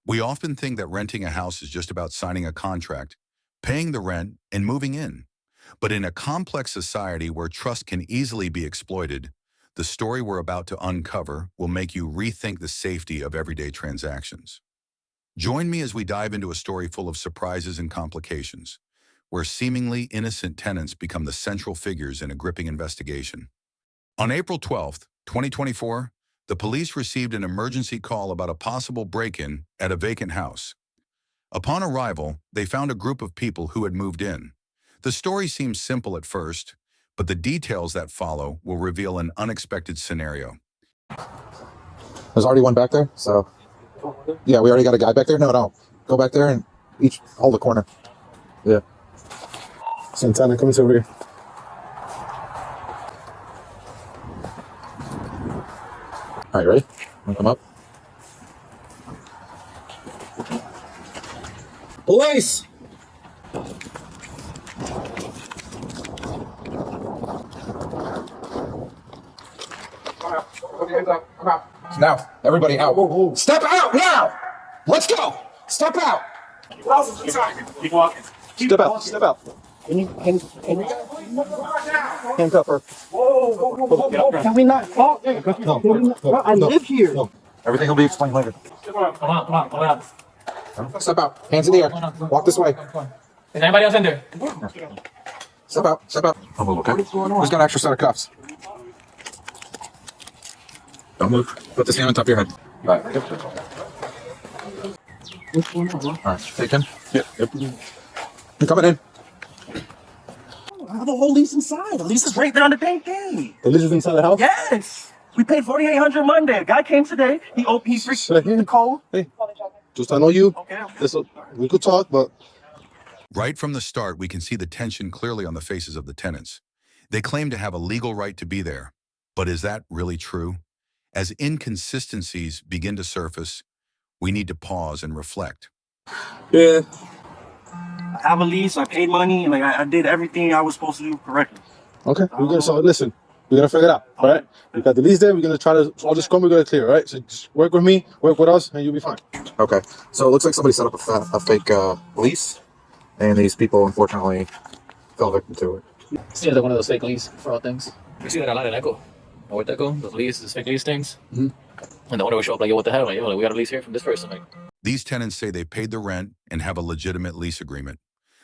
We often think that renting a house is just about signing a contract, paying the rent, and moving in. But in a complex society where trust can easily be exploited, the story we're about to uncover will make you rethink the safety of everyday transactions. Join me as we dive into a story full of surprises and complications, where seemingly innocent tenants become the central figures in a gripping investigation. On April 12th, 2024, the police received an emergency call about a possible break-in at a vacant house. Upon arrival, they found a group of people who had moved in. The story seems simple at first, but the details that follow will reveal an unexpected scenario. There's already one back there, so yeah, we already got a guy back there. No, go back there and hold the corner. Yeah. Santana, come over here. All right, ready? Wanna come up? Police! Now, everybody out. Whoa. Step out now! Let's go! Step out! Keep walking. Step out. Can you handcuff her? Whoa. Can we not talk? No, I live here. No. Everything will be explained later. Come on. Step out. Hands in the air. Walk this way. Is anybody else in there? Step out. Don't move, okay? Who's got an extra set of cuffs? Don't move. Put this hand on top of your head. All right. All right. Take him. Yep. You're coming in. I have the whole lease inside. The lease is right there on the dang thing. The lease is inside the house? Yes. We paid $4,800 Monday. A guy came today. He freaked the code. Hey. Just I know you. Okay. We could talk, but Right from the start, we can see the tension clearly on the faces of the tenants. They claim to have a legal right to be there. But is that really true? As inconsistencies begin to surface, we need to pause and reflect. yeah. I have a lease. I paid money. And I did everything I was supposed to do correctly. Okay. We're gonna listen. We're gonna figure it out. All right. We got the lease there. We're gonna try to all this come. We're gonna clear. All right. So just work with me, work with us, and you'll be fine. Okay. So it looks like somebody set up a fake lease, and these people unfortunately fell victim to it. Seems like one of those fake lease fraud things. We see that a lot in Echo. Or with Echo, those leases, fake lease things. Mm-hmm. And the owner would show up like, yo, what the hell? Like, yo, we got a lease here from this person. Like, These tenants say they paid the rent and have a legitimate lease agreement.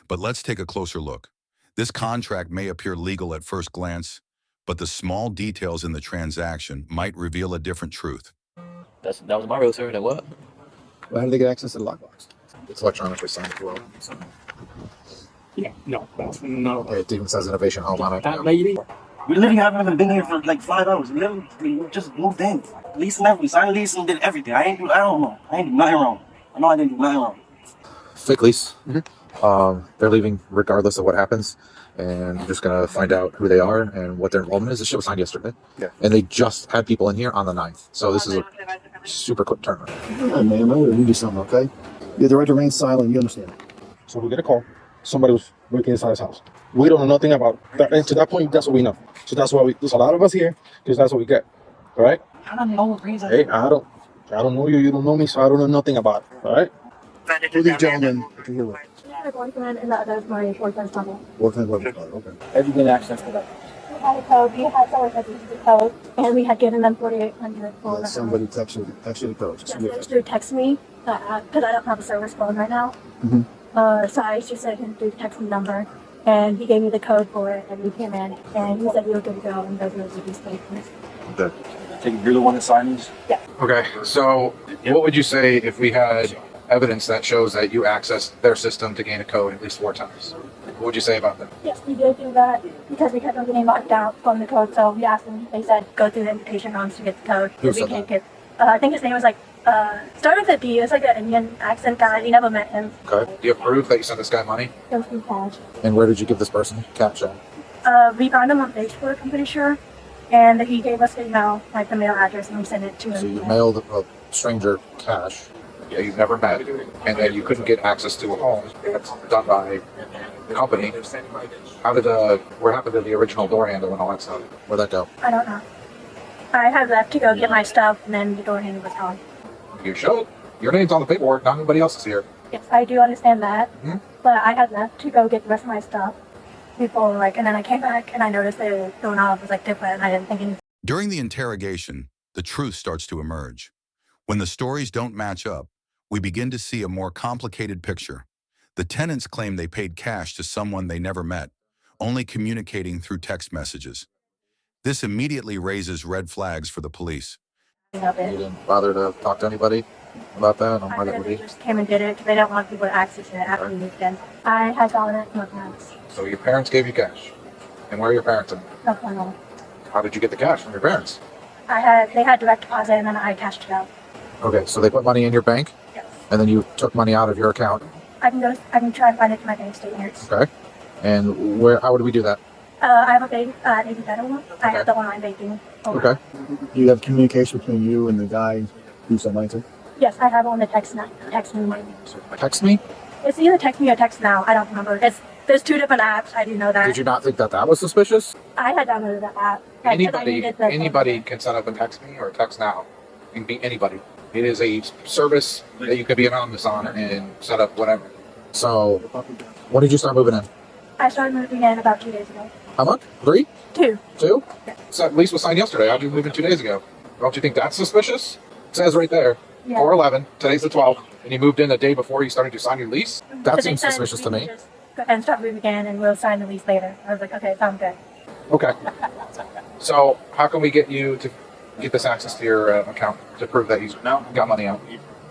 But let's take a closer look. This contract may appear legal at first glance, but the small details in the transaction might reveal a different truth. that was my realtor. That what? Well, how did they get access to the lockbox? It's electronically signed as well. Yeah. No. It even says Innovation Home on it. That lady. We literally haven't even been here for like 5 hours. We just moved in. Lease and everything. We signed a lease and did everything. I don't know. I ain't do nothing wrong. I know I didn't do nothing wrong. Fake lease. They're leaving regardless of what happens, and you're just gonna find out who they are and what their involvement is. The shit was signed yesterday, and they just had people in here on the 9th, so this is a super quick turnaround. Hey man, I'm gonna read you something, okay? You have the right to remain silent, you understand. So we get a call, somebody was working inside his house. We don't know nothing about that, and to that point, that's what we know. So that's why there's a lot of us here, because that's what we get, all right? I don't know the reason. Hey, I don't know you, you don't know me, so I don't know nothing about it, all right? Who are these gentlemen to hear with? My boyfriend and the other is my boyfriend's mother. What okay. Have you been access to that? We had a code. We had someone that used the code, and we had given them 4,800 for Somebody texted the coach. Yeah, they just text me because I don't have a service phone right now. So I just said him to text the number, and he gave me the code for it, and we came in, and he said you were good to go and go through these papers. Okay. You're the one that signed these? Yeah. Okay, so what would you say if we had evidence that shows that you accessed their system to gain a code at least 4 times? What would you say about that? Yes, we did do that because we kept on getting locked out from the code. So we asked them. They said go through the invitation rooms to get the code. Who We said can't that? get. I think his name was like started with a D. It was like an Indian accent guy. We never met him. Okay. Do you have proof that you sent this guy money? It was from cash. And where did you give this person cash at? We found him on Facebook, I'm pretty sure, and he gave us the email, like the mail address, and we sent it to him. So you mailed a stranger cash that you've never met, and then you couldn't get access to a home that's done by the company. What happened to the original door handle and all that stuff? Where'd that go? I don't know. I had left to go get my stuff, and then the door handle was gone. You show? Your name's on the paperwork, not anybody else's here. Yes, I do understand that. Mhm. But I had left to go get the rest of my stuff before, like, and then I came back and I noticed the doorknob was like different and I didn't think anything. During the interrogation, the truth starts to emerge. When the stories don't match up, we begin to see a more complicated picture. The tenants claim they paid cash to someone they never met, only communicating through text messages. This immediately raises red flags for the police. Of You it. didn't bother to talk to anybody about that on why I that would they be? just came and did it because they don't want people to access it after the weekend. I had gotten it from my parents. So your parents gave you cash. And where are your parents in? No problem. How did you get the cash from your parents? They had direct deposit and then I cashed it out. Okay, so they put money in your bank, Yes. and then you took money out of your account. I can try and find it in my bank statements. Okay. And how would we do that? I have a big better one. I Okay. have the online banking. Okay. Do you have communication between you and the guy who's sent money to? Yes, I have it on the text now. Text me. Text me? It's either text me or text now. I don't remember. There's two different apps. I do know that. Did you not think that was suspicious? I had downloaded the app. Like, 'cause I needed the- Anybody can set up a text me or text now. It can be anybody. It is a service that you could be anonymous on and set up whatever. So, when did you start moving in? I started moving in about 2 days ago. How much? 3? 2. 2? Yeah. So lease was signed yesterday. How'd you move in 2 days ago? Don't you think that's suspicious? It says right there, Yeah. 4/11. Today's the 12th, and you moved in a day before you started to sign your lease. But That they seems said suspicious we to can me. just go ahead and start moving in and we'll sign the lease later. I was like, okay, sounds good. Okay. So how can we get you to get this access to your account to prove that you got money out?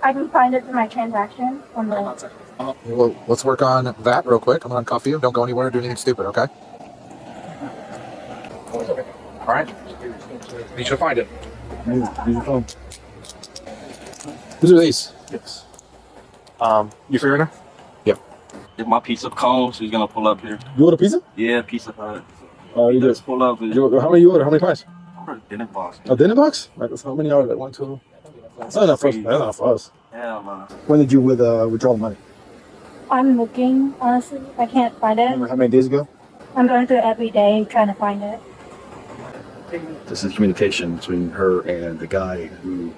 I can find it through my transaction on the. Well, let's work on that real quick. I'm gonna uncuff you. Don't go anywhere or do anything stupid, okay? All right. Need you to find it. Use your phone. Whose are these? Yes. You free right now? If my pizza comes, he's gonna pull up here. You order pizza? Yeah, pizza hut. Oh, you Just did. pull up. How many you order? How many pies? Dinner box. A dinner box? Like, how many are there? 1, 2. That's not enough for us. That's not enough for us. Hell no. When did you withdraw the money? I'm looking, honestly. I can't find it. Remember how many days ago? I'm going through it every day trying to find it. This is communication between her and the guy who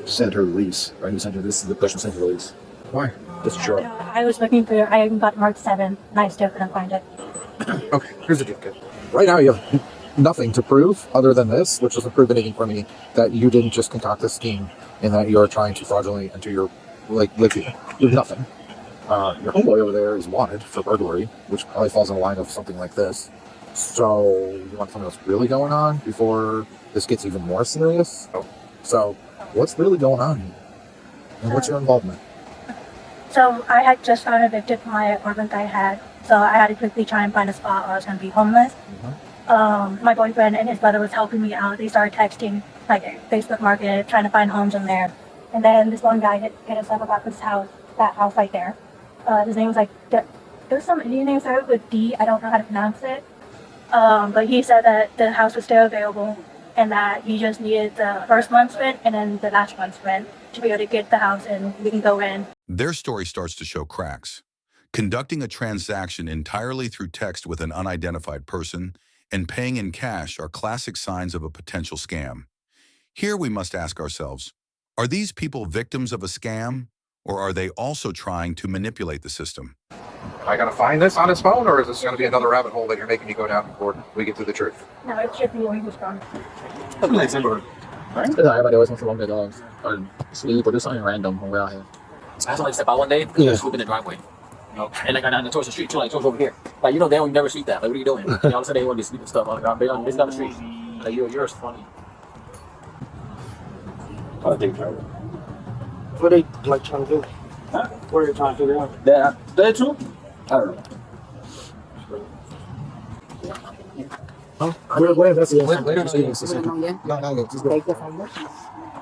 sent her the lease. Right? Who sent her this is the person who sent her the lease. Why? Just sure. I was looking for I even got marked 7 and I still couldn't find it. Okay, here's the deal, kid. Right now, you have nothing to prove other than this, which doesn't prove anything for me that you didn't just concoct this scheme and that you're trying to fraudulently enter your live here. You have nothing. Your homeboy over there is wanted for burglary, which probably falls in the line of something like this. So you want something else really going on before this gets even more serious? So what's really going on here? And what's your involvement? So I had just gotten evicted from my apartment I had. So I had to quickly try and find a spot where I was going to be homeless. My boyfriend and his brother was helping me out. They started texting, like Facebook Market, trying to find homes in there. And then this one guy hit us up about this house, that house right there. His name was like, there's some Indian name started with D. I don't know how to pronounce it. But he said that the house was still available and that he just needed the first month's rent and then the last month's rent to be able to get the house and we can go in. Their story starts to show cracks. Conducting a transaction entirely through text with an unidentified person and paying in cash are classic signs of a potential scam. Here we must ask ourselves, are these people victims of a scam, or are they also trying to manipulate the system? I gotta find this on his phone, or is this gonna be another rabbit hole that you're making me go down before we get to the truth? No, it should be where he was from. Everybody always wants to walk their dogs or sleep or do something random when we're out here. I had to like step out one day and swoop in the driveway. You know, and like I got towards the street too, like towards over here. Like, you know, they don't never sleep that. Like, what are you doing? And all of a sudden they want to be sleeping stuff. Like, it's down the street. Like, you're funny. What are they like trying to do? Huh? What are they trying to figure out? That true? I don't know.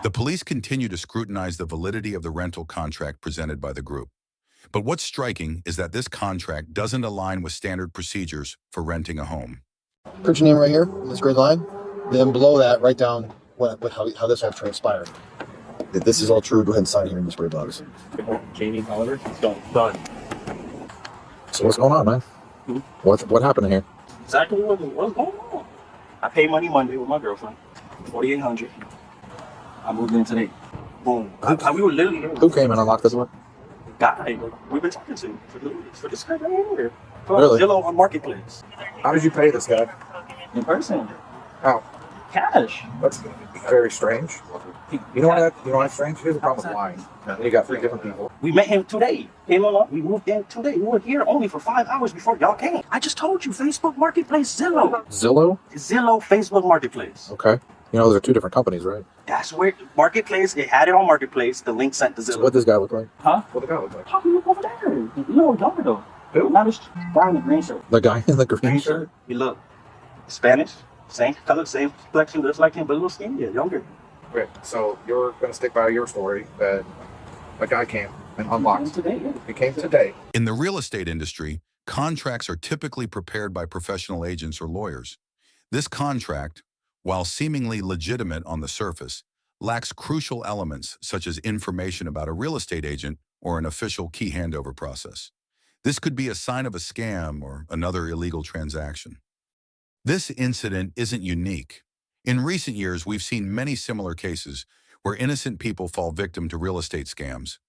The police continue to scrutinize the validity of the rental contract presented by the group. But what's striking is that this contract doesn't align with standard procedures for renting a home. Put your name right here in this grid line. Then below that, write down how this all transpired. If this is all true, go ahead and sign here in this gray box. Jamie Oliver. Done. So what's going on, man? What happened here? Exactly what's going on. I paid money Monday with my girlfriend. $4,800. I moved in today. Boom. We were literally Who came and unlocked this one? guy we've been talking to for this guy right here. Really? Zillow on Marketplace. How did you pay this guy? In person. How? Cash. That's very strange. You know what's strange? Here's the problem with lying. You got 3 different people. We met him today. Came along. We moved in today. We were here only for 5 hours before y'all came. I just told you, Facebook Marketplace, Zillow. Zillow? Zillow, Facebook Marketplace. Okay. You know, those are 2 different companies, right? That's where Marketplace, it had it on Marketplace. The link sent to Zillow. So what does this guy look like? Huh? What the guy look like? How can you look over there? You know, younger though. Who? Not this guy in the green shirt. The guy in the green shirt? He look Spanish, same color, same complexion, looks like him, but a little skinnier, younger. Right. So you're going to stick by your story that a guy came and unlocked. Today, yeah. He came today. In the real estate industry, contracts are typically prepared by professional agents or lawyers. This contract, while seemingly legitimate on the surface, lacks crucial elements such as information about a real estate agent or an official key handover process. This could be a sign of a scam or another illegal transaction. This incident isn't unique. In recent years, we've seen many similar cases where innocent people fall victim to real estate scams.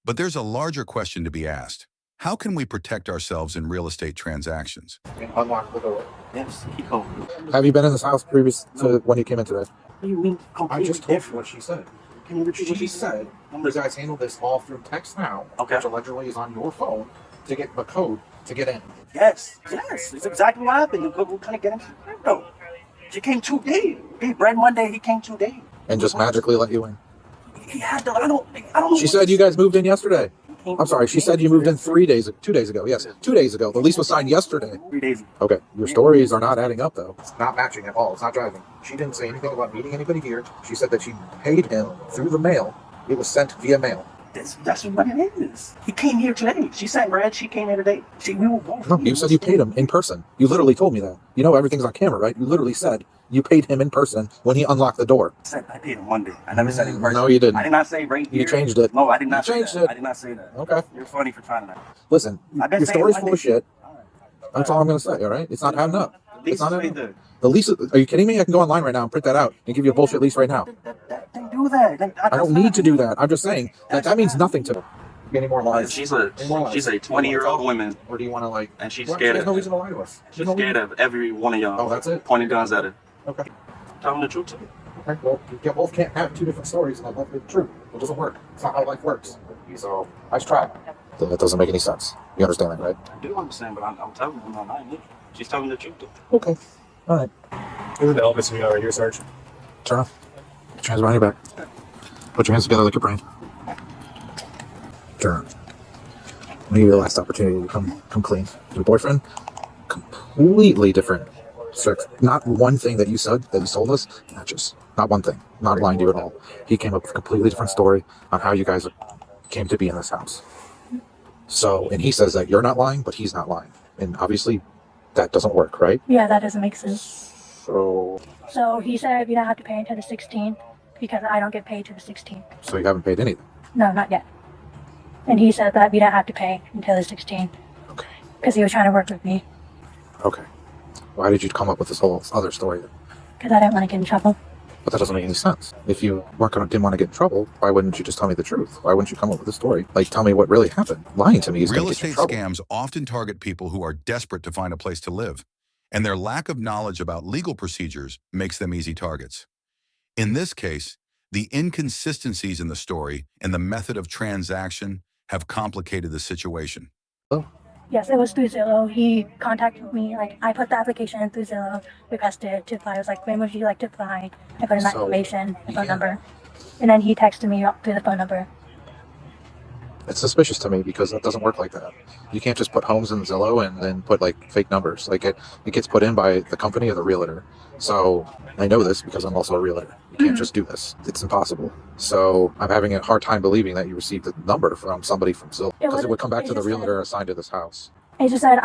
But there's a larger question to be asked. How can we protect ourselves in real estate transactions? Unlock the door. Yes, he called. Have you been in this house previous to when you came in today? What do you mean completely I just told you different? what she said. Can you repeat what She said, you guys handled this all through text now, Okay. which allegedly is on your phone, to get the code to get in. Yes, it's exactly what happened. We're kind of getting though. She came 2 days. Hey, Bread Monday, he came 2 days. And just magically let you in. He had to, I don't know. She said you guys moved in yesterday. I'm sorry, she said you moved in 2 days ago. Yes, 2 days ago. The lease was signed yesterday. 3 days. Okay, your stories are not adding up though. It's not matching at all. It's not driving. She didn't say anything about meeting anybody here. She said that she paid him through the mail. It was sent via mail. That's what it is. He came here today. She sent bread. She came here today. We were both. No, you said you paid him in person. You literally told me that. You know everything's on camera, right? You literally said you paid him in person when he unlocked the door. I said I paid him Monday. I never said in person. No, you didn't. I did not say right here. You changed it. No, I did not You say changed that. it. I did not say that. Okay. You're funny for trying that. Listen, I've been your saying story's Monday. full of shit. All right. That's all I'm going to say, all right? It's not adding up. Lease It's not is adding right up. there. The lease, are you kidding me? I can go online right now and print that out and give you a bullshit lease right now. Then do that. I don't need to do that. I'm just saying that means nothing to me. Any more lies? She's a Any more lies? 20-year-old woman, Or do you want to like... and she's Well, scared There's no of. reason to lie to us. She's There's no scared reason. of every one of y'all. Oh, that's it? Pointing guns at her. Okay. Tell them the truth too. Okay, well, you both can't have 2 different stories and both be true. It doesn't work. It's not how life works. So, nice try. That doesn't make any sense. You understand that, right? I do understand, but I'm telling you, I'm not lying. She's telling the truth though. Okay. All right. This is the Elvis we got right here, Sarge. Turn off. Put your hands behind your back. Put your hands together like your brain. Turn. Maybe your last opportunity to come clean. Your boyfriend, completely different. Not one thing that you said that you told us. Not one thing. Not lying to you at all. He came up with a completely different story on how you guys came to be in this house. So, and he says that you're not lying, but he's not lying, and obviously, that doesn't work, right? Yeah, that doesn't make sense. So he said we don't have to pay until the 16th because I don't get paid till the 16th. you haven't paid anything. No, not yet. And he said that we don't have to pay until the 16th Okay. because he was trying to work with me Okay. Why did you come up with this whole other story then? because I didn't want to get in trouble. But that doesn't make any sense. If you didn't want to get in trouble, why wouldn't you just tell me the truth? Why wouldn't you come up with a story? Like, tell me what really happened. Lying to me is going Real to get you in estate trouble. scams often target people who are desperate to find a place to live, and their lack of knowledge about legal procedures makes them easy targets. In this case, the inconsistencies in the story and the method of transaction have complicated the situation. Yes, it was through Zillow. He contacted me. Like, I put the application in through Zillow, requested to apply. I was like, when would you like to apply? I put in that So, information, the phone yeah. number. And then he texted me up through the phone number. It's suspicious to me because that doesn't work like that. You can't just put homes in Zillow and then put like fake numbers. Like it gets put in by the company or the realtor. So I know this because I'm also a realtor. You can't just do this. It's impossible. So I'm having a hard time believing that you received a number from somebody from Zillow because it would come back to the realtor assigned to this house. He just said,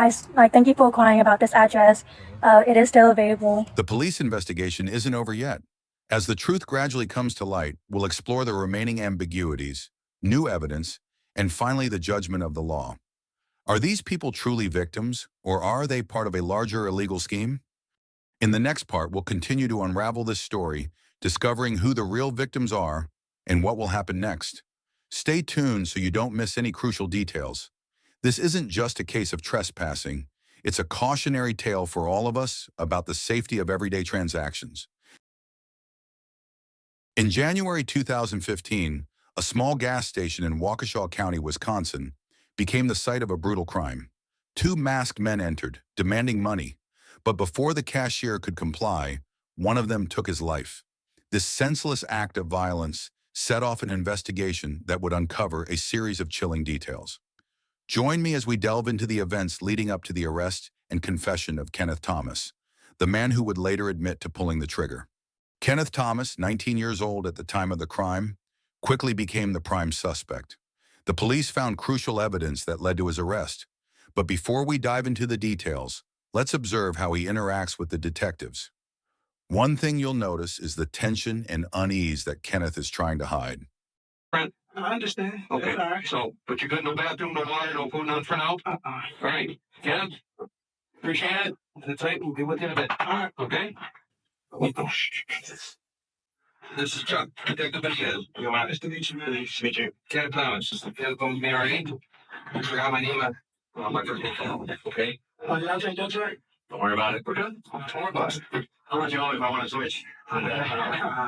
thank you for inquiring about this address. It is still available. The police investigation isn't over yet. As the truth gradually comes to light, we'll explore the remaining ambiguities, new evidence, and finally the judgment of the law. Are these people truly victims, or are they part of a larger illegal scheme? In the next part, we'll continue to unravel this story, discovering who the real victims are and what will happen next. Stay tuned so you don't miss any crucial details. This isn't just a case of trespassing. It's a cautionary tale for all of us about the safety of everyday transactions. In January 2015, a small gas station in Waukesha County, Wisconsin, became the site of a brutal crime. Two masked men entered, demanding money, but before the cashier could comply, one of them took his life. This senseless act of violence set off an investigation that would uncover a series of chilling details. Join me as we delve into the events leading up to the arrest and confession of Kenneth Thomas, the man who would later admit to pulling the trigger. Kenneth Thomas, 19 years old at the time of the crime, quickly became the prime suspect. The police found crucial evidence that led to his arrest. But before we dive into the details, let's observe how he interacts with the detectives. One thing you'll notice is the tension and unease that Kenneth is trying to hide. I understand. Okay. All right. So, but you got no bathroom, no water, no food, none for now? All right. Kenneth, appreciate it. That's right. We'll be with you in a bit. All right. Okay. This is Chuck, Detective Benitez. Nice to meet you, man. Nice to meet you. Kenneth Thomas. This is Kenneth going to be all right. You forgot my name. My first name. Okay. Oh, yeah, I'll take that's right. Don't worry about it. We're good. Don't worry about it. I'll let you know if I want to switch.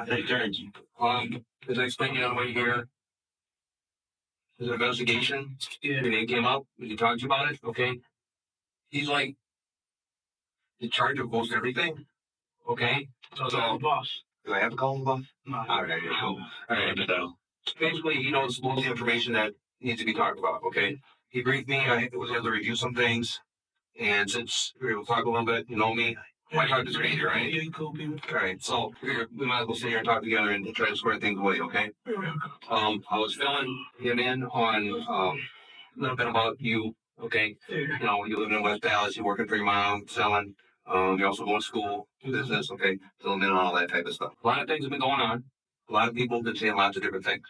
Take turns. As I explained to you on the way here, there's an investigation. Yeah. Your name came up. We talked to you about it. Okay. He's like in charge of most everything. Okay. So the boss. Do I have to call him the boss? No. All right. All right. Basically, he knows most of the information that needs to be talked about. Okay. He briefed me. I was able to review some things, and since we were talking a little bit, you know me. My heart is great, right? Yeah, cool people. All right, so we might as well sit here and talk together and try to square things away, okay? I was filling him in on a little bit about you, okay? You know, you live in West Dallas, you're working for your mom, selling. You also go to school, business, okay? Filling in on all that type of stuff. A lot of things have been going on. A lot of people have been saying lots of different things,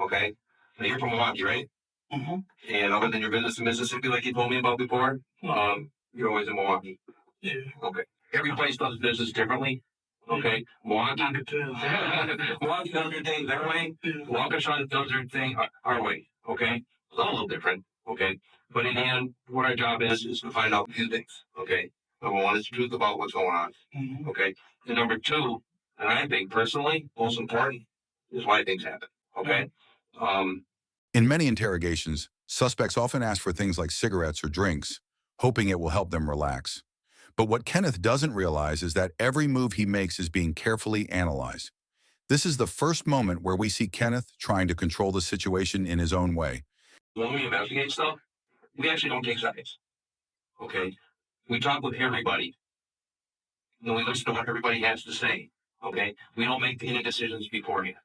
okay? Now, you're from Milwaukee, right? Mm-hmm. And other than your business in Mississippi, like you told me about before, you're always in Milwaukee. Yeah. Okay. Every place does business differently. Okay. Milwaukee does their thing their way. Waukesha does their thing our way. Okay. It's all a little different. Okay. But in the end, what our job is to find out a few things. Okay. Number one is the truth about what's going on. Mm-hmm. Okay. And number two, and I think personally, most important, is why things happen. Okay. In many interrogations, suspects often ask for things like cigarettes or drinks, hoping it will help them relax. But what Kenneth doesn't realize is that every move he makes is being carefully analyzed. This is the first moment where we see Kenneth trying to control the situation in his own way. When we investigate stuff, we actually don't take sides. Okay? We talk with everybody. And we listen to what everybody has to say. Okay? We don't make any decisions beforehand.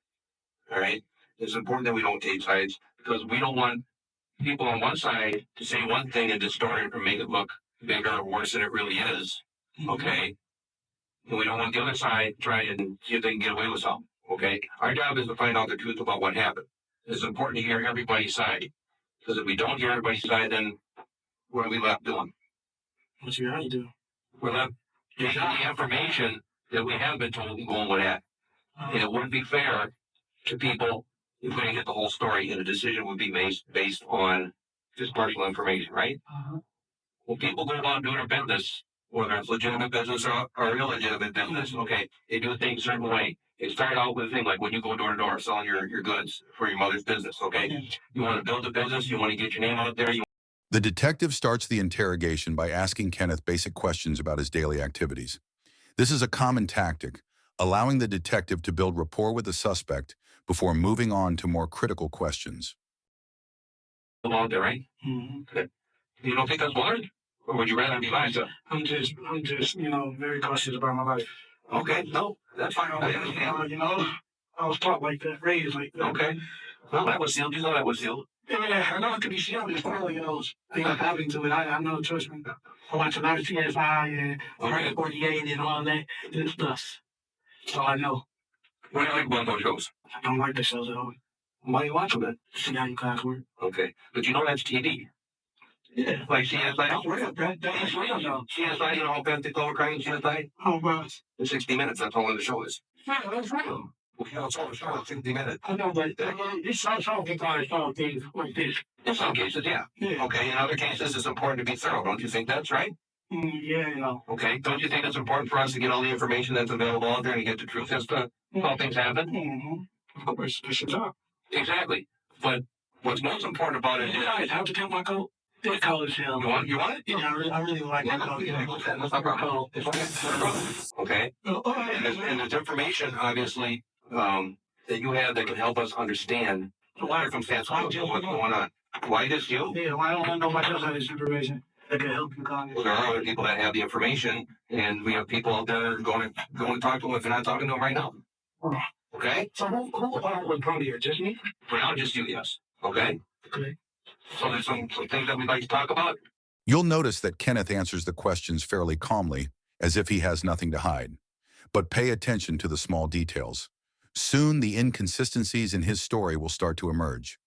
All right? It's important that we don't take sides because we don't want people on one side to say one thing and distort it or make it look bigger or worse than it really is. Okay? And we don't want the other side to try and see if they can get away with something. Okay? Our job is to find out the truth about what happened. It's important to hear everybody's side. Because if we don't hear everybody's side, then what are we left doing? What you already do? We're left taking the information that we have been told and going with that. And it wouldn't be fair to people if we didn't get the whole story, and a decision would be made based on just partial information, right? When people go about doing their business, whether it's legitimate business or illegitimate business, okay, they do things a certain way. It started out with a thing like when you go door to door selling your goods for your mother's business, okay? You want to build a business, you want to get your name out there. The detective starts the interrogation by asking Kenneth basic questions about his daily activities. This is a common tactic, allowing the detective to build rapport with the suspect before moving on to more critical questions. Out there, right? Mm-hmm. You don't think that's bothered? Or would you rather be lying to? I'm just, very cautious about my life. Okay, no, that's fine. I was taught like that, raised like that. Okay. Well, that was sealed. You know that was sealed. Yeah, I know it could be sealed. It's probably, having to it. I know, trust me. I watch a lot of CSI and 48 and all that good stuff. So I know. What do you like about those shows? I don't like the shows at all. Why do you watch them then? See how you guys work. Okay. But that's TV. Yeah. Like CSI. That's real. That's real, though. CSI, Offensive Clover Crime, CSI. Oh, wow. In 60 minutes, that's all the show is. Yeah, that's real. It's over 50 minutes. I know, but it's some people are some things like this. In some cases, yeah. Okay, in other cases, it's important to be thorough. Don't you think that's right? Yeah. Okay, don't you think it's important for us to get all the information that's available out there and get the truth as to how things happen? Mm-hmm. Of course, it's your job. Exactly. But what's most important about it is... I have to take my coat. That color is hell. You want it? Yeah, I really like that color. Yeah, that's not problem. Okay. And there's information, obviously, that you have that can help us understand the circumstance. What's going on? Why just you? Yeah, why don't I know nobody else have this information that can help you, Congress? Well, there are other people that have the information, and we have people out there going to talk to them if they're not talking to them right now. Okay? So who would probably here? Just me? For now, just you, yes. Okay? Okay. So there's some things that we'd like to talk about. You'll notice that Kenneth answers the questions fairly calmly, as if he has nothing to hide. But pay attention to the small details. Soon, the inconsistencies in his story will start to emerge.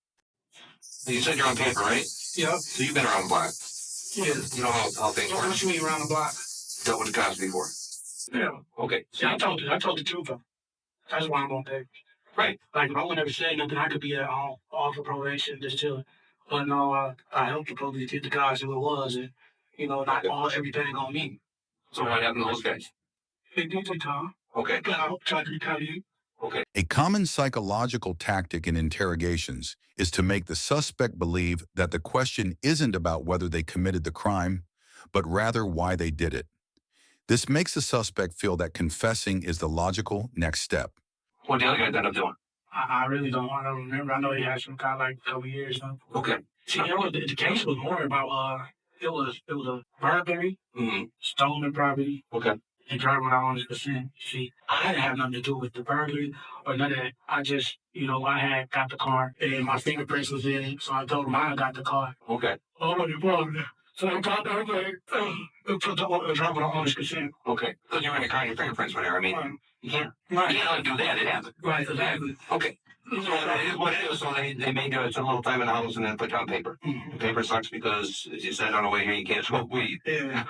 So you said you're on paper, right? Yeah. So you've been around the block. Yeah. You know how things work. What you mean around the block? Dealt with the cops before. Yeah. Okay. Yeah, I told the truth. That's why I'm on paper. Right. Like, if I would never say nothing, I could be at home, off for probation, just chilling. But no, I helped the police get the guys who it was, and, not all everything on me. So what happened to those guys? They did their time. Okay. I tried to retaliate. Okay. A common psychological tactic in interrogations is to make the suspect believe that the question isn't about whether they committed the crime, but rather why they did it. This makes the suspect feel that confessing is the logical next step. What the other guy ended up doing? I really don't want to remember. I know he had some kind of like a couple years. Huh? Okay. See, the case was more about it was a burglary, stolen property. Okay. And driving without 100%. See, I didn't have nothing to do with the burglary or none of that. I just, I had got the car and my fingerprints was in it, so I told him I got the car. Okay. Oh, what you problem? So I got that driving without 100%. Okay. Because you're in the car and your fingerprints were there. I mean, you can't do that. It happened. Right, exactly. Okay. So that is what it is. So they made you some little time in the house and then put you on paper. Mm-hmm. The paper sucks because, as you said on the way here, you can't smoke weed. Yeah.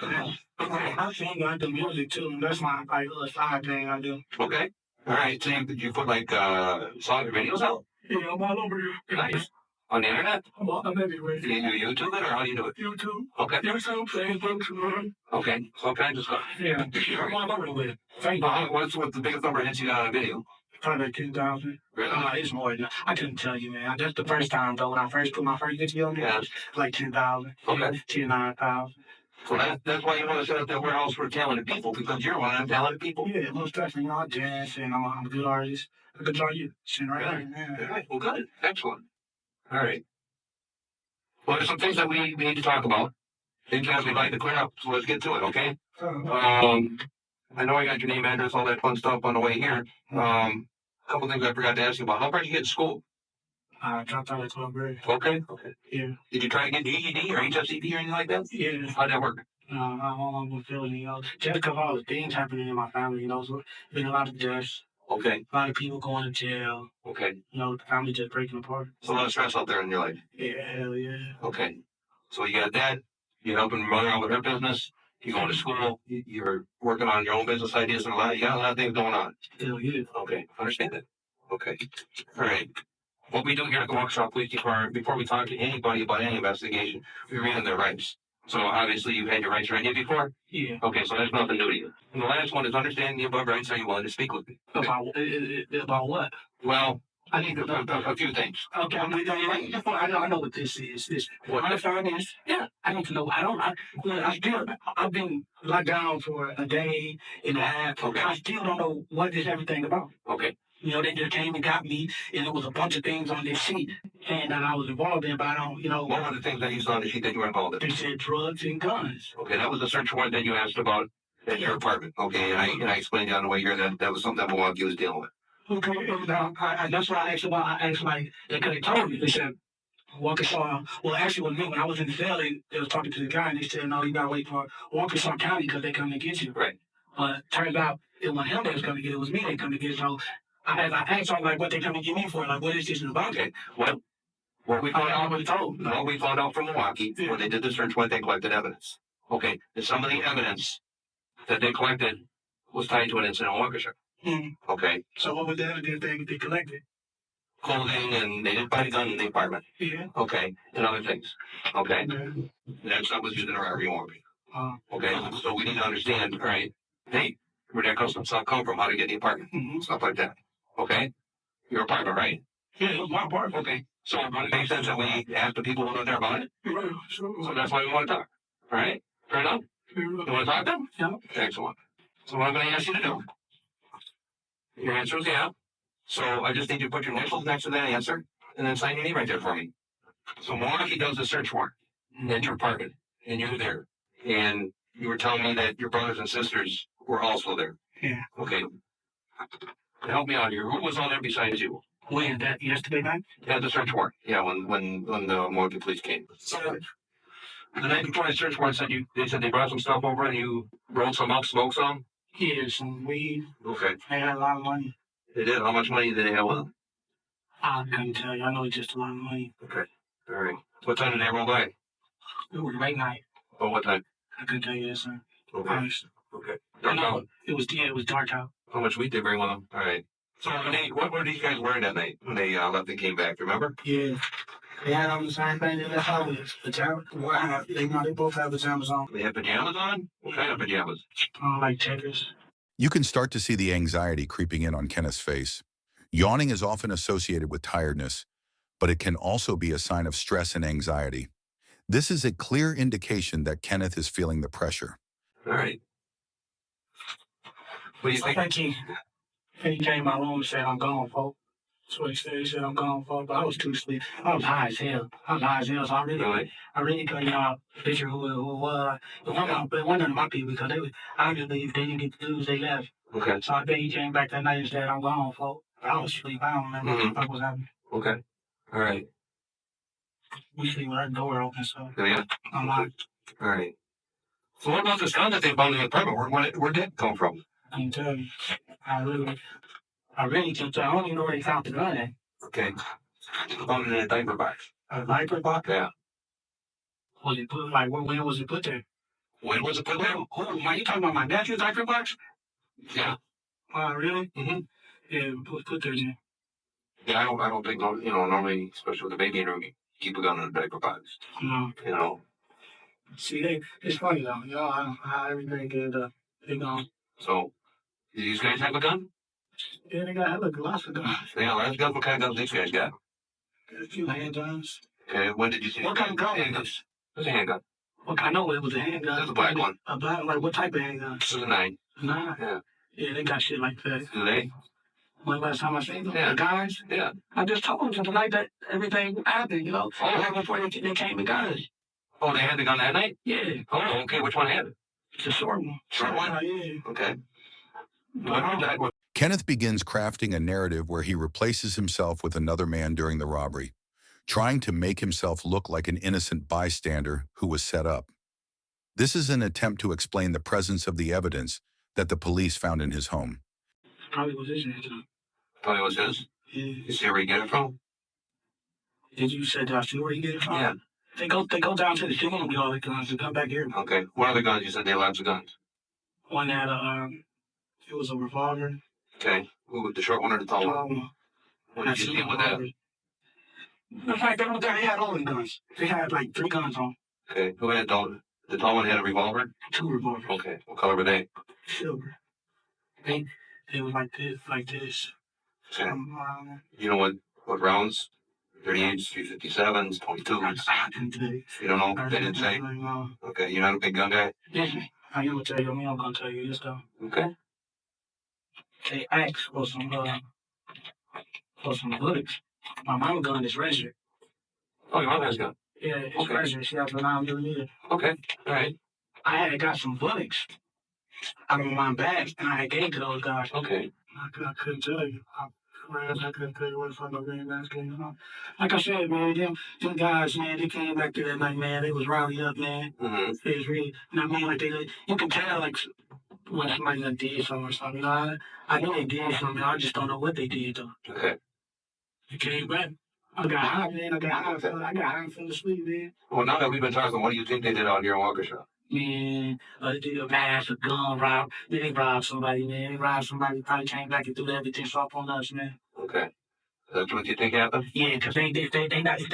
I sing, I do music too, and that's my little side thing I do. Okay. All right. So you put like song videos out? Yeah, I'm all over here. Nice. On the internet? I'm everywhere. Do you YouTube it or how do you do it? YouTube. Okay. YouTube, Facebook, okay. So all kinds of stuff. Yeah. I'm all over with it. What's the biggest number hits you got on a video? Probably like 10,000. Really? It's more than that. I couldn't tell you, man. That's the first time, though. When I first put my first video on there, it was like 10,000. Okay. 10,000. So that's why you want to set up that warehouse for talented people, because you're one of them talented people. Yeah, most definitely. I dance, and I'm a good artist. I could draw you. Right there. Yeah. All right. Well, good. Excellent. All right. Well, there's some things that we need to talk about. Things that we'd like to clear up, so let's get to it, okay? I know I got your name, address, all that fun stuff on the way here. A couple things I forgot to ask you about. How far did you get in school? I dropped out of 12th grade. Okay. Yeah. Did you try to get GED or HSCD or anything like that? Yeah. How'd that work? I don't feel any just because all the things happening in my family, so been a lot of deaths. Okay. A lot of people going to jail. Okay. The family just breaking apart. So a lot of stress out there in your life? Yeah, hell yeah. Okay. So you got that. You're helping your mother out with her business. You're going to school. You're working on your own business ideas and you got a lot of things going on. Hell yeah. Okay. Understand that. Okay. All right. What we do here at the workshop, before we talk to anybody about any investigation, we read in their rights. So obviously you've had your rights read before? Yeah. Okay, so that's nothing new to you. And the last one is understanding the above rights, how you wanted to speak with me. About what? Well, I need a few things. Okay, I know what this is. What? Finance? Yeah, I need to know. I've been locked down for a day and a half. Okay. I still don't know what is everything about. Okay. They just came and got me, and there was a bunch of things on this sheet, and I was involved in, but I don't, What were the things that you saw on the sheet that you were involved in? They said drugs and guns. Okay, that was the search warrant that you asked about at your apartment. Okay, and I explained on the way here that was something that Milwaukee was dealing with. Okay, and that's what I asked about. I asked, because they told me, they said, Walker saw, well, actually, when I was in the cell, they was talking to the guy, and they said, no, you gotta wait for Walker County because they come to get you. Right. But turns out it wasn't him that was coming to get, it was me that come to get. So as I asked them, what they come to get me for, what is this about? Okay, well, what we found out from Milwaukee, when they did the search warrant, they collected evidence. Okay, and some of the evidence that they collected was tied to an incident in Waukesha. Okay. So what would that if they collected? Clothing, and they didn't find a gun in the apartment. Yeah. Okay. And other things. Okay. That stuff was used in a robbery warrant. Okay. So we need to understand, all right, hey, where that comes from, stuff come from, how to get in the apartment. Stuff like that. Okay. Your apartment, right? Yeah, it was my apartment. Okay. So it makes sense that we ask the people who live there about it. Right. Sure. So that's why we want to talk. All right? Fair enough? You want to talk to them? Yeah. Excellent. So what I'm going to ask you to do, your answer is yeah. So I just need you to put your initials next to that answer and then sign your name right there for me. So Milwaukee does a search warrant at your apartment, and you're there. And you were telling me that your brothers and sisters were also there. Yeah. Okay. Help me out here. Who was on there besides you? When? That yesterday night? Yeah, the search warrant. Yeah, when the Milwaukee police came. So the night before the search warrant said they said they brought some stuff over and you rolled some up, smoked some? Yeah, some weed. Okay. They had a lot of money. They did? How much money did they have with them? I couldn't tell you. I know it's just a lot of money. Okay. All right. What time did they roll by? It was late night. Oh, what time? I couldn't tell you that, sir. Okay. Honestly. Okay. Dark out? It was dark out. How much weed they bring with them? All right. So what were these guys wearing that night when they left and came back? Remember? Yeah. They had on the same thing they left out with. Pajamas. They both have pajamas on. They had pajamas on? What kind of pajamas? Like checkers. You can start to see the anxiety creeping in on Kenneth's face. Yawning is often associated with tiredness, but it can also be a sign of stress and anxiety. This is a clear indication that Kenneth is feeling the pressure. All right. What do you think? He came in my room and said, I'm gone, folks. That's what he said. He said, I'm gone, folks. But I was too asleep. I was high as hell. So I really couldn't picture who it was. But one of my people, because I believe if they didn't get the news, they left. Okay. So I bet he came back that night and said, I'm gone, folks. I was asleep. I don't remember what the fuck was happening. Okay. All right. We sleep with our door open, so. Yeah. I'm locked. All right. So what about this gun that they found in the apartment? Where did it come from? I can tell you. I really can't tell. I don't even know where they found the gun at. Okay. Found it in a diaper box. A diaper box? Yeah. Was it put, when was it put there? When was it put there? Oh, you talking about my nephew's diaper box? Yeah. Really? Mm-hmm. Yeah, it was put there, yeah. Yeah, I don't think, normally, especially with the baby in the room, you keep a gun in a diaper box. No. See, it's funny though. How everything get they gone. So, do these guys have a gun? Yeah, they got lots of guns. Yeah, lots of guns. What kind of guns these guys got? Got a few handguns. Okay, when did you see? What kind of gun is this? What's a handgun? I know it was a handgun. That's a black one. A black, what type of handgun? This is a 9. 9? Yeah. Yeah, they got shit like that. Do they? When last time I seen them? Yeah. The guys? Yeah. I just told them the night that everything happened, Oh. Right before they came and got us. Oh, they had the gun that night? Yeah. Oh, okay. Which one had it? It's a short one. Short one? Yeah. Okay. Kenneth begins crafting a narrative where he replaces himself with another man during the robbery, trying to make himself look like an innocent bystander who was set up. This is an attempt to explain the presence of the evidence that the police found in his home. Probably was his handgun. Probably was his? Yeah. You see where he get it from? Did you say, did I see where he get it from? Yeah. They go down to the shooting with all the guns and come back here. Okay. What other guns? You said they had lots of guns. One had it was a revolver. Okay. Who, the short one or the tall one? What did you get with that? In fact, they had all the guns. They had like 3 guns on. Okay. Who had the tall one had a revolver? 2 revolvers. Okay. What color were they? Silver. They was like this. Okay. You know what rounds? 38s, 357s, 22s. I didn't tell you. You don't know? They didn't say? No. Okay. You're not a big gun guy? Yeah. I am going to tell you. I'm going to tell you this stuff. Okay. They asked for some bullets. My mama's gun is registered. Oh, your mama has a gun? Yeah, it's registered. She has a 9mm. Okay. All right. I had got some bullets out of my bag, and I had gave to those guys. Okay. I couldn't tell you. I couldn't tell you what the fuck my game guys came on. Like I said, man, them guys, man, they came back there that night, man. They was rowdy up, man. Mm-hmm. They was really, like you can tell, like, when somebody done did something or something. I know they did something. I just don't know what they did, though. Okay. They came back. I got high, man. I got high and fell asleep, man. Well, now that we've been talking, what do you think they did out here in Waukesha? Man, they did a mass, a gun rob. They robbed somebody, man. They robbed somebody, probably came back and threw everything off on us, man. Okay. That's what you think happened? Yeah, because they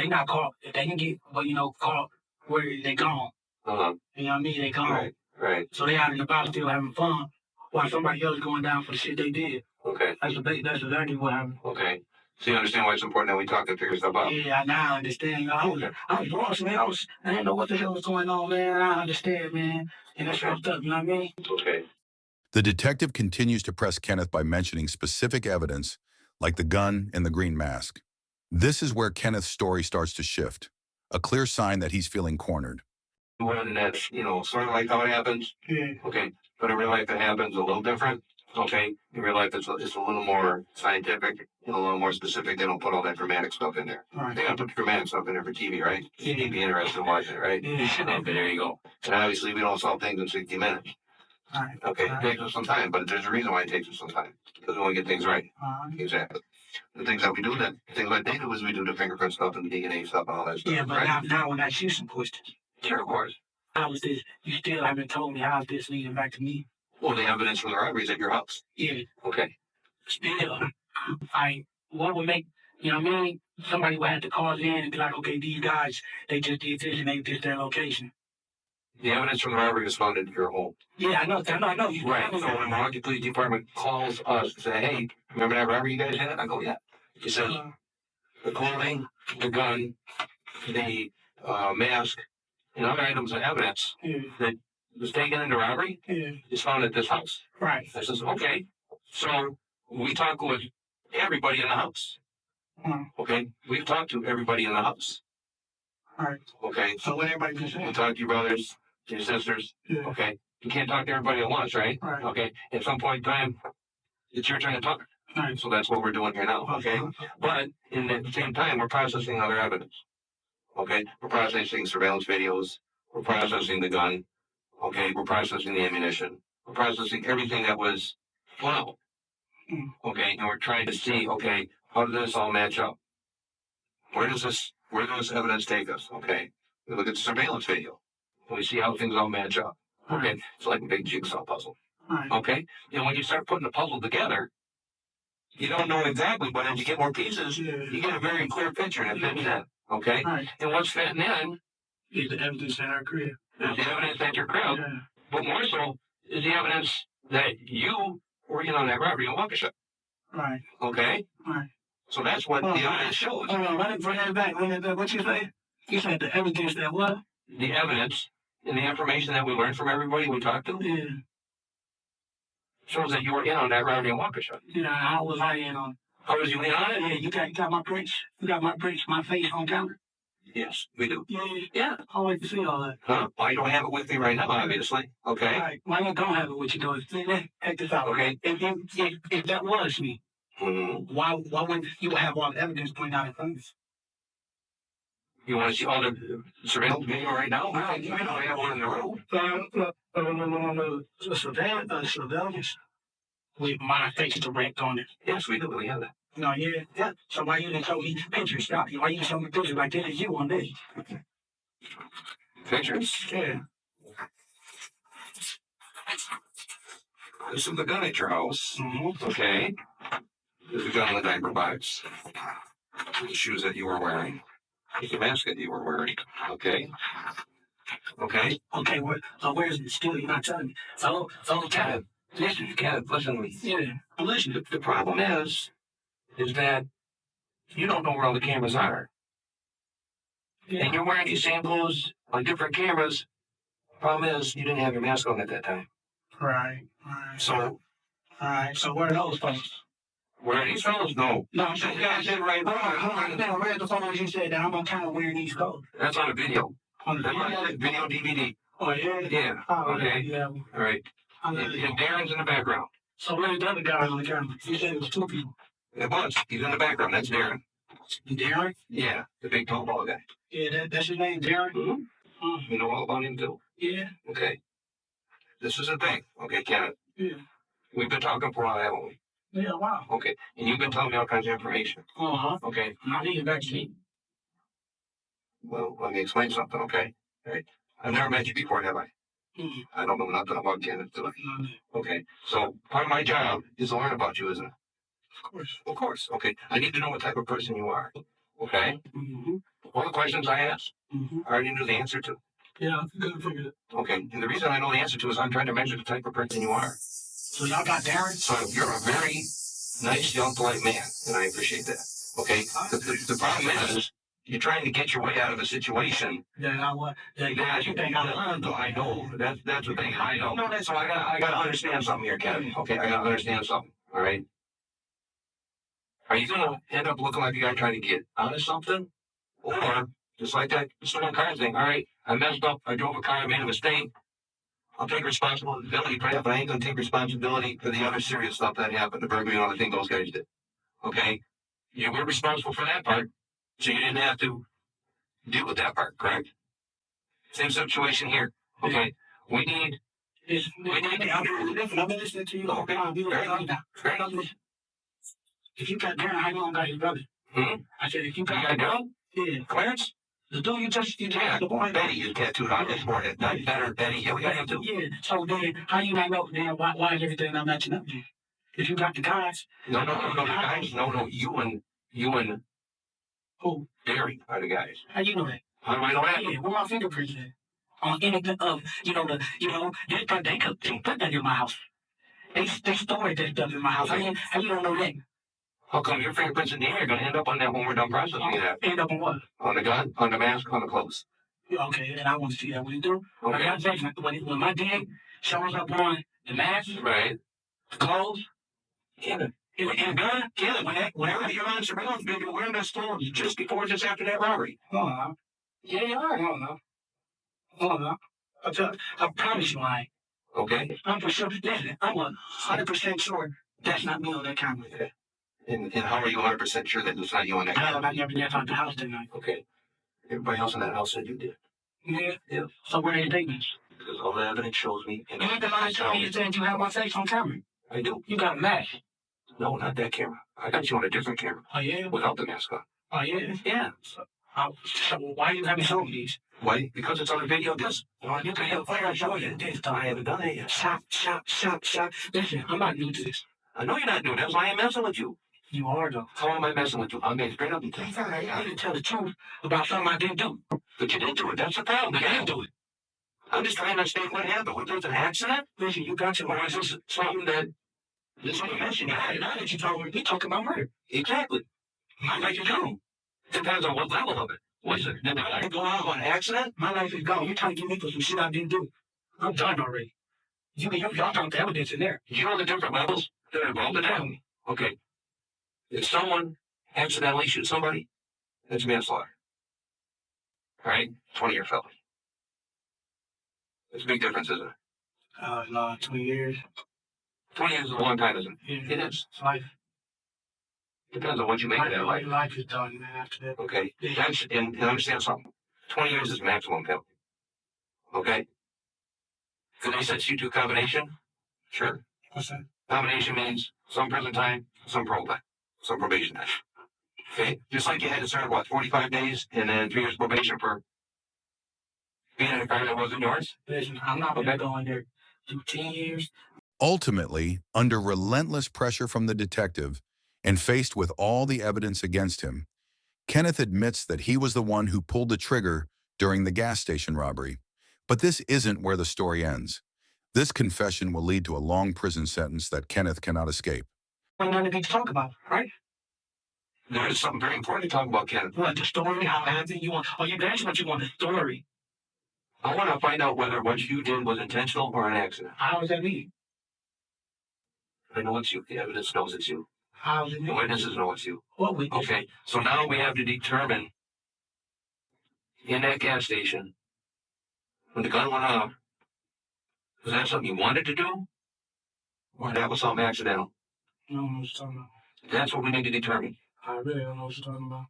not caught. If they didn't get, well, caught, where they gone. You know what I mean? They gone. Right, right. So they out in the box still having fun while somebody else going down for the shit they did. Okay. That's exactly what happened. Okay. So you understand why it's important that we talk and figure stuff out? Yeah, now I understand. I was lost, man. I didn't know what the hell was going on, man. I understand, man. And that's fucked up, you know what I mean? Okay. The detective continues to press Kenneth by mentioning specific evidence, like the gun and the green mask. This is where Kenneth's story starts to shift, a clear sign that he's feeling cornered. One that's, sort of like how it happens. Yeah. Okay. But in real life, it happens a little different. Okay. In real life, it's a little more scientific, a little more specific. They don't put all that dramatic stuff in there. Right. They got to put dramatic stuff in there for TV, right? You need to be interested in watching it, right? Yeah. Okay, there you go. And obviously, we don't solve things in 60 minutes. Right. Okay. It takes us some time, but there's a reason why it takes us some time. Because we want to get things right. Exactly. The things that we do, things like they do is we do the fingerprint stuff and the DNA stuff and all that stuff. Yeah, but right? now when I shoot some questions. Sure, of course. How is this? You still haven't told me how this leading back to me. Well, the evidence from the robberies at your house. Yeah. Okay. Still, what would make, somebody would have to call in and be like, okay, these guys, they just did this and they did their location. The evidence from the robbery was found in your home. Yeah, I know. You right. So when the Milwaukee Police Department calls us and say, hey, remember that robbery you guys had? I go, yeah. He says, the clothing, the gun, the mask, and other items of evidence that was taken in the robbery is found at this house. Right. I says, okay. So we talk with everybody in the house. Okay. We've talked to everybody in the house. All right. Okay. So what everybody can say? We talk to your brothers, to your sisters. Yeah. Okay. You can't talk to everybody at once, right? Right. Okay. At some point in time, it's your turn to talk. All right. So that's what we're doing here now. Okay. But at the same time, we're processing other evidence. Okay. We're processing surveillance videos. We're processing the gun. Okay. We're processing the ammunition. We're processing everything that was found. Okay. And we're trying to see, okay, how does this all match up? Where does this evidence take us? Okay. We look at the surveillance video. And we see how things all match up. Okay. Right. It's like a big jigsaw puzzle. Right. Okay. And when you start putting the puzzle together, you don't know exactly, but as you get more pieces, you get a very clear picture that fits in. Okay. Right. And what's fitting in is the evidence in our crib. Is the evidence at your crib. Yeah. But more so is the evidence that you were in on that robbery in Waukesha. Right. Okay. Right. So that's what the evidence shows. Bring that back. What you say? You said the evidence that what? The evidence and the information that we learned from everybody we talked to. Yeah. Shows that you were in on that robbery in Waukesha. Yeah, how was I in on? How was you in on it? Yeah, you got my prints. You got my prints, my face on camera. Yes, we do. Yeah. I like to see all that. Huh? Well, I don't have it with me right now, obviously. Okay. All right. Why don't have it with you, though? Check this out. Okay. If that was me, why wouldn't you have all the evidence pointing out in front of us? You want to see all the surveillance video right now? I don't have one in the room. Surveillance with my face direct on it. Yes, we do. We have that. No, yeah. So why you didn't show me pictures? Why you didn't show me pictures like this is you on this? Pictures? Yeah. This is the gun at your house. Okay. This is the gun in the diaper box. The shoes that you were wearing. The mask that you were wearing. Okay. Okay. Okay. Where's it still? You're not telling me. Fellow Kevin. Listen to me. Yeah. Listen. The problem is that you don't know where all the cameras are. Yeah. And you're wearing these same clothes on different cameras. Problem is, you didn't have your mask on at that time. Right. So where are those folks? Where are these fellows? No. No, I'm saying you guys did right. Hold on. Where are the photos you said that I'm on camera wearing these clothes? That's on a video. On the video DVD. Oh, yeah? Yeah. Oh, okay. Yeah. All right. And Darren's in the background. So where's the other guy on the camera? You said it was two people. It was. He's in the background. That's Darren. Darren? Yeah. The big tall ball guy. Yeah, that's your name, Darren? Mm-hmm. You know all about him, too? Yeah. Okay. This is the thing. Okay, Kenneth? Yeah. We've been talking for a while, haven't we? Yeah, wow. Okay. And you've been telling me all kinds of information. Uh-huh. Okay. I need it back to me. Well, let me explain something, okay? All right. I've never met you before, have I? I don't know nothing about Kenneth, do I? Okay, so part of my job is to learn about you, isn't it? Of course. Of course. Okay, I need to know what type of person you are. Okay. All the questions I ask, I already knew the answer to. Yeah, I couldn't figure it. Okay, and the reason I know the answer to is I'm trying to measure the type of person you are. So y'all got Darren? So you're a very nice, young, polite man, and I appreciate that. Okay, the problem is you're trying to get your way out of a situation. Yeah, you think I learned, though. I know that's the thing. I know. No, that's so I gotta understand something here, Kevin. Okay, I gotta understand something. All right. Are you gonna end up looking like a guy trying to get out of something, or just like that stolen car thing? All right, I messed up. I drove a car. I made a mistake. I'll take responsibility for that, but I ain't gonna take responsibility for the other serious stuff that happened, the burglary and all the thing those guys did. Okay? You were responsible for that part, so you didn't have to deal with that part, correct? Same situation here. Okay. We need I've been listening to you. Okay, I'll be right now. fair enough. If you got Darren, how you gonna got his brother? I said, if you got Darren? Yeah. Clarence? The dude you just the boy. Betty is tattooed on his forehead. Not better, Betty. Yeah, we got him too. Yeah. So then, how you not know? Then why is everything not matching up? Then? If you got the guys. No, the guys. No, you and Who? Derry are the guys. How you know that? How do I know that? Yeah, where my fingerprints at? On anything of, they could put that in my house. They stored that stuff in my house. How you don't know that? How come your fingerprints in the air are going to end up on that when we're done processing that? End up on what? On the gun, on the mask, on the clothes. Okay, and I want to see that when you do. Okay. When my DNA shows up on the mask, Right. the clothes, Yeah. and gun, Whenever you're on surveillance video, we're in that store just before, just after that robbery. Hold on. Yeah, you are. Hold on. I promise you I ain't. Okay. I'm for sure. Listen, I'm 100% sure that's not me on that camera. Okay. And how are you 100% sure that it's not you on that camera? I never left out the house tonight. Okay. Everybody else in that house said you did. Yeah. So where are the statements? Because all the evidence shows me. You ain't the last time you said you have my face on camera. I do. You got a mask. No, not that camera. I got you on a different camera. Oh, yeah? Without the mask on. Oh, yeah? Yeah. So why you haven't shown me these? Why? Because it's on a video disc. Oh, you can help fire show you this time. I haven't done it yet. Shop. Listen, I'm not new to this. I know you're not new. That's why I'm messing with you. You are, though. How am I messing with you? I'm being straight up and tell you. I didn't tell the truth about something I didn't do. But you did do it. That's the problem. I didn't do it. I'm just trying to understand what happened. Was there an accident? Listen, you got your Or is this something that... This what you mentioned. Now that you talking about murder. Exactly. My life is gone. Depends on what level of it. Was it? Did I go out on accident? My life is gone. You're trying to get me for some shit I didn't do. I'm done already. Y'all got the evidence in there. You know the different levels that are involved in that? Okay. If someone accidentally shoots somebody, that's manslaughter. All right? 20-year felony. It's a big difference, isn't it? No, 20 years. 20 years is a long time, isn't it? Yeah. It is. It's life. Depends on what you make of that life. Life is done, man, after that. Okay. And understand something. 20 years is maximum penalty. Okay? Because they said you do combination? Sure. What's that? Combination means some prison time, some parole time, some probation time. Okay? Just like you had to serve, 45 days and then 3 years probation for being in a car that wasn't yours? Listen, I'm not going to go in there do 10 years. Ultimately, under relentless pressure from the detective and faced with all the evidence against him, Kenneth admits that he was the one who pulled the trigger during the gas station robbery. But this isn't where the story ends. This confession will lead to a long prison sentence that Kenneth cannot escape. Ain't nothing to talk about, right? There is something very important to talk about, Kenneth. What, the story? How happened? You want? Oh, that's what you want, the story. I want to find out whether what you did was intentional or an accident. How does that mean? I know it's you. The evidence knows it's you. How does it The mean? witnesses know it's you. What witness? Okay, so now we have to determine in that gas station when the gun went off, was that something you wanted to do? Or that was something accidental? I don't know what you're talking about. That's what we need to determine. I really don't know what you're talking about.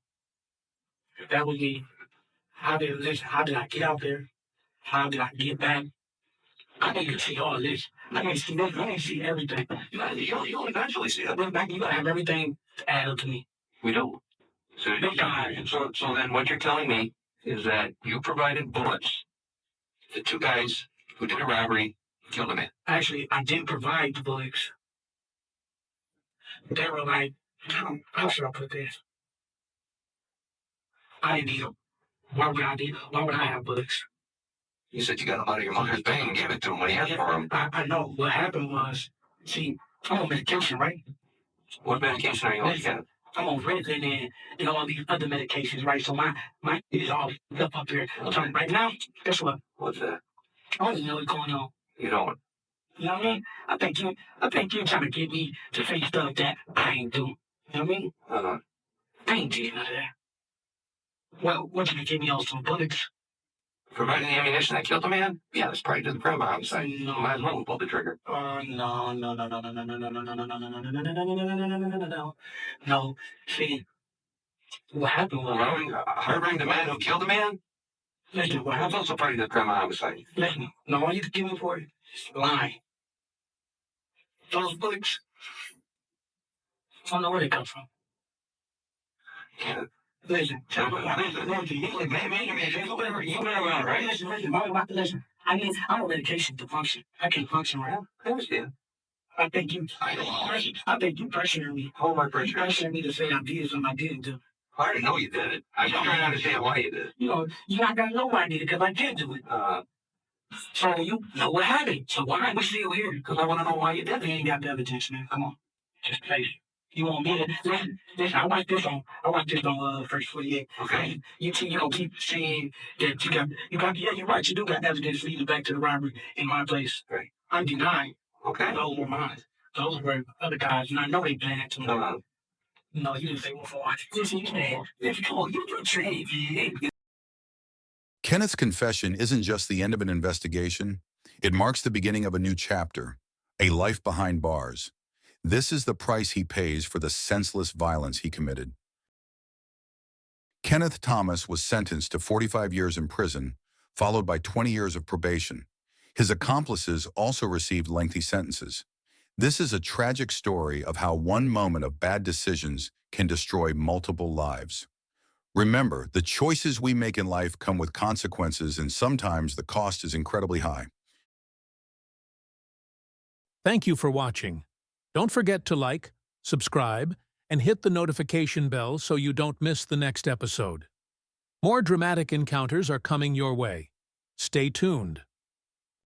If that would be, how did I get out there? How did I get back? I need to see all this. I need to see this. I need to see everything. You'll eventually see it. You gotta have everything to add up to me. We do. So then what you're telling me is that you provided bullets to 2 guys who did a robbery, killed a man. Actually, I didn't provide the bullets. They were like, how should I put this? I didn't need them. Why would I have bullets? You said you got them out of your mother's bank and gave it to him when he asked for them. I know. What happened was, see, I'm on medication, right? What medication are you on? I'm on Ritalin and all these other medications, right? So my is all up here. I'm telling you right now, guess what? What's that? I don't even know what's going on. You don't? You know what I mean? I think you're trying to get me to say stuff that I ain't do. You know what I mean? I ain't did none of that. Well, what you give me all some bullets? Providing the ammunition that killed the man? Yeah, that's probably to the crime homicide. No. Might as well pull the trigger. No. See, what happened was harboring the man who killed the man? Listen, what happened? Also part of the crime homicide. Listen, no, all you can give me for it is lying. Those bullets, I don't know where they come from. Listen, you've been around, right? Listen. I'm on medication to function. I can't function around. I understand. I think you pressuring me. How am I pressuring? You pressuring me to say I did something I didn't do. I already know you did it. I'm trying to understand why you did it. You know, you're not gonna know why I did it because I did do it. So you know what happened. So why are we still here? Because I want to know why you did it. You ain't got the evidence, man. Come on. Just face it. You want me to listen, I watched this on First 48. Okay. You don't keep saying that yeah, you're right, you do got evidence leading back to the robbery in my place. Right. I'm denying. Okay. Those were mine. Those were other guys, and I know they planned to me. No, you didn't say before. Listen, you said, Kenneth's confession isn't just the end of an investigation. It marks the beginning of a new chapter, a life behind bars. This is the price he pays for the senseless violence he committed. Kenneth Thomas was sentenced to 45 years in prison, followed by 20 years of probation. His accomplices also received lengthy sentences. This is a tragic story of how one moment of bad decisions can destroy multiple lives. Remember, the choices we make in life come with consequences, and sometimes the cost is incredibly high. Thank you for watching. Don't forget to like, subscribe, and hit the notification bell so you don't miss the next episode. More dramatic encounters are coming your way. Stay tuned.